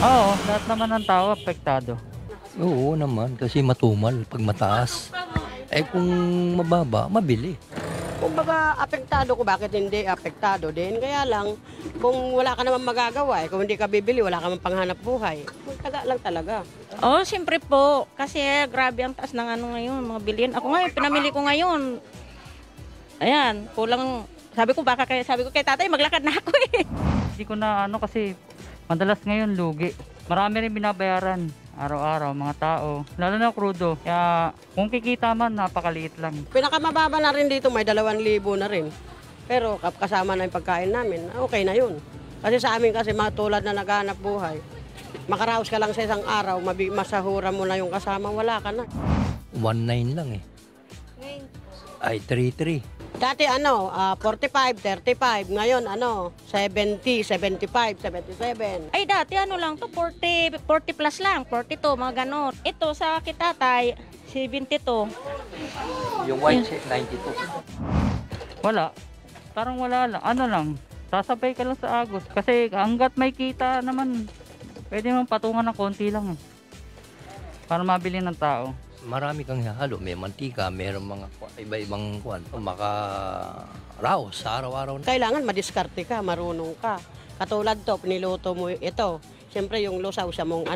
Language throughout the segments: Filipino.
Oo, lahat naman ng tao apektado. Oo naman, kasi matumal pag mataas. Eh kung mababa, mabili. Kumbaga, apektado ko, bakit hindi apektado din? Kaya lang, kung wala ka naman magagawa, kung hindi ka bibili, wala ka naman panghanap buhay. Taga lang talaga. Oh, siyempre po. Kasi grabe ang taas ng ano ngayon, mga bilhin. Ako ngayon, pinamili ko ngayon. Ayan, kulang. Sabi ko kay tatay, maglakad na ako eh. Hindi ko na ano kasi madalas ngayon lugi. Marami rin binabayaran araw-araw mga tao, lalo na krudo. Kaya kung kikita man, napakaliit lang. Pinakamababa na rin dito, may 2,000 na rin. Pero kasama na yung pagkain namin, okay na yun. Kasi sa amin kasi matulad na naghanap buhay, makaraos ka lang sa isang araw, masahura mo na yung kasama, wala ka na. 1.9 lang eh. Ay, 3.3. Dati 45, 35, ngayon 70, 75, 77. Ay, dati ano lang to, 40 plus lang, 42, mga ganon. Ito sa kitatay, 72. Yung white check, 92. Wala. Parang wala lang. Ano lang, sasabay ka lang sa agos. Kasi hanggat may kita naman, pwede mong patungan ng konti lang. Para mabili ng tao. Marami kang halo, may mantika, mayroong mga iba-ibang kwan, makaraos sa araw-araw. Kailangan madiskarte ka, marunong ka. Katulad to, niluto mo ito. Siyempre yung lusaw, siya mong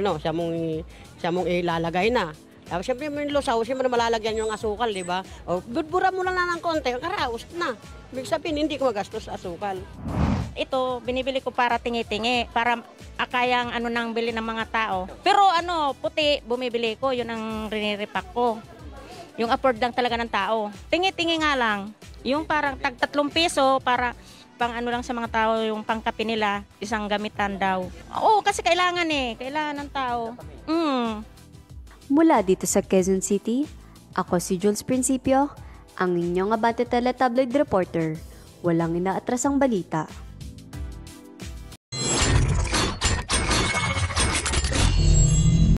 ilalagay na. Tapos siyempre yung lusaw, siyempre malalagyan yung asukal, di ba? O, budbura mo lang ng konti, karaos na. Ibig sabihin, hindi ko magastos sa asukal. Ito, binibili ko para tingi-tingi, para akayang ano nang bili ng mga tao. Pero puti, bumibili ko, yun ang riniripak ko. Yung afford lang talaga ng tao. Tingi-tingi nga lang. Yung parang tag 3 piso, para pang ano lang sa mga tao, yung pangkape nila, isang gamitan daw. Oo, kasi kailangan ng tao. Mula dito sa Quezon City, ako si Jules Principio, ang inyong Abante Tele Tabloid Reporter. Walang inaatrasang balita.